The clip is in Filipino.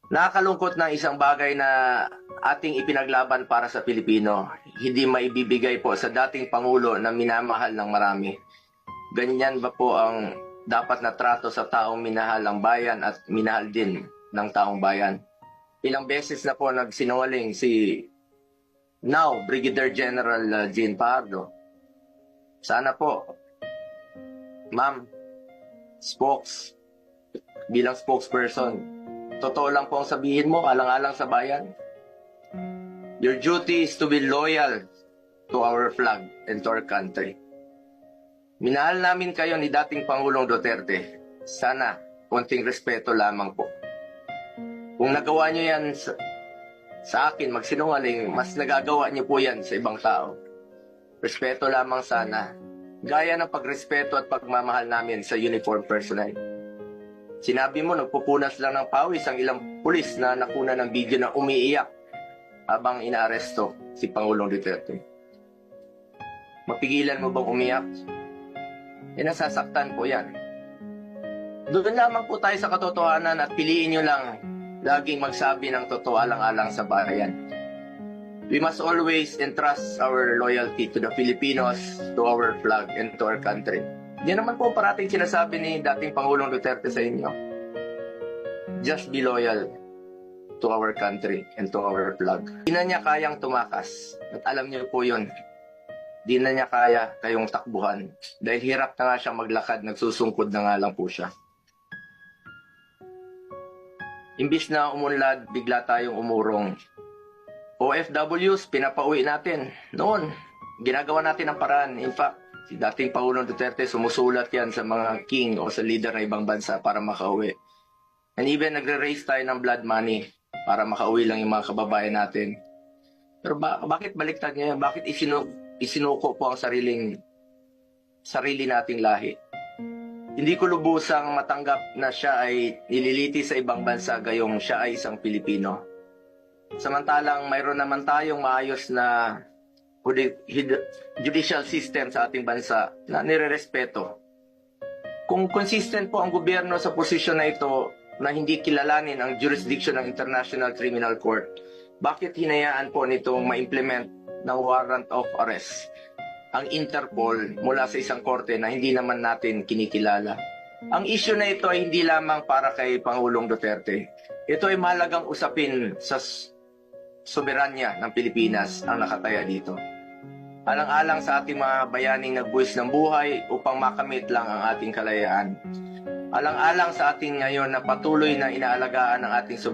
Nakakalungkot na isang bagay na ating ipinaglaban para sa Pilipino, hindi maibibigay po sa dating Pangulo na minamahal ng marami. Ganyan ba po ang dapat na trato sa taong minahal ang bayan at minahal din ng taong bayan? Ilang beses na po nagsinungaling si now Brigadier General Jean Pardo. Sana po, ma'am, bilang spokesperson, totoo lang po ang sabihin mo, alang-alang sa bayan. Your duty is to be loyal to our flag and to our country. Minahal namin kayo ni dating Pangulong Duterte. Sana, konting respeto lamang po. Kung nagawa nyo yan sa akin, magsinungaling, mas nagagawa nyo po yan sa ibang tao. Respeto lamang sana. Gaya ng pagrespeto at pagmamahal namin sa uniform personnel. Sinabi mo, nagpupunas lang ng pawis ang ilang pulis na nakuna ng video na umiiyak habang inaaresto si Pangulong Duterte. Mapigilan mo bang umiyak? Nasasaktan po yan. Doon lamang po tayo sa katotohanan at piliin nyo lang laging magsabi ng totoo alang-alang sa bayan. We must always entrust our loyalty to the Filipinos, to our flag, and to our country. Yan naman po parating sinasabi ni dating Pangulong Duterte sa inyo. Just be loyal to our country and to our flag. Di na niya kayang tumakas. At alam niyo po yun. Di na niya kaya kayong takbuhan. Dahil hirap na nga siyang maglakad, nagsusungkod na nga lang po siya. Imbis na umunlad, bigla tayong umurong. OFWs, pinapauwi natin. Noon, ginagawa natin ang paraan. In fact, si dating Pangulong Duterte, sumusulat yan sa mga king o sa leader ng ibang bansa para makauwi. And even nagre-raise tayo ng blood money para makauwi lang yung mga kababayan natin. Pero bakit baliktad niya yan? Bakit isinuko po ang sarili nating lahi? Hindi ko lubusang matanggap na siya ay nililiti sa ibang bansa gayong siya ay isang Pilipino. Samantalang mayroon naman tayong maayos na judicial system sa ating bansa na nirerespeto. Kung consistent po ang gobyerno sa posisyon na ito na hindi kilalanin ang jurisdiction ng International Criminal Court, bakit hinayaan po nitong ma-implement ng warrant of arrest ang Interpol mula sa isang korte na hindi naman natin kinikilala? Ang issue na ito ay hindi lamang para kay Pangulong Duterte. Ito ay mahalagang usapin sa soberanya ng Pilipinas ang nakataya dito. Alang-alang sa ating mga bayaning nagbuwis ng buhay upang makamit lang ang ating kalayaan. Alang-alang sa ating ngayon na patuloy na inaalagaan ang ating soberanya.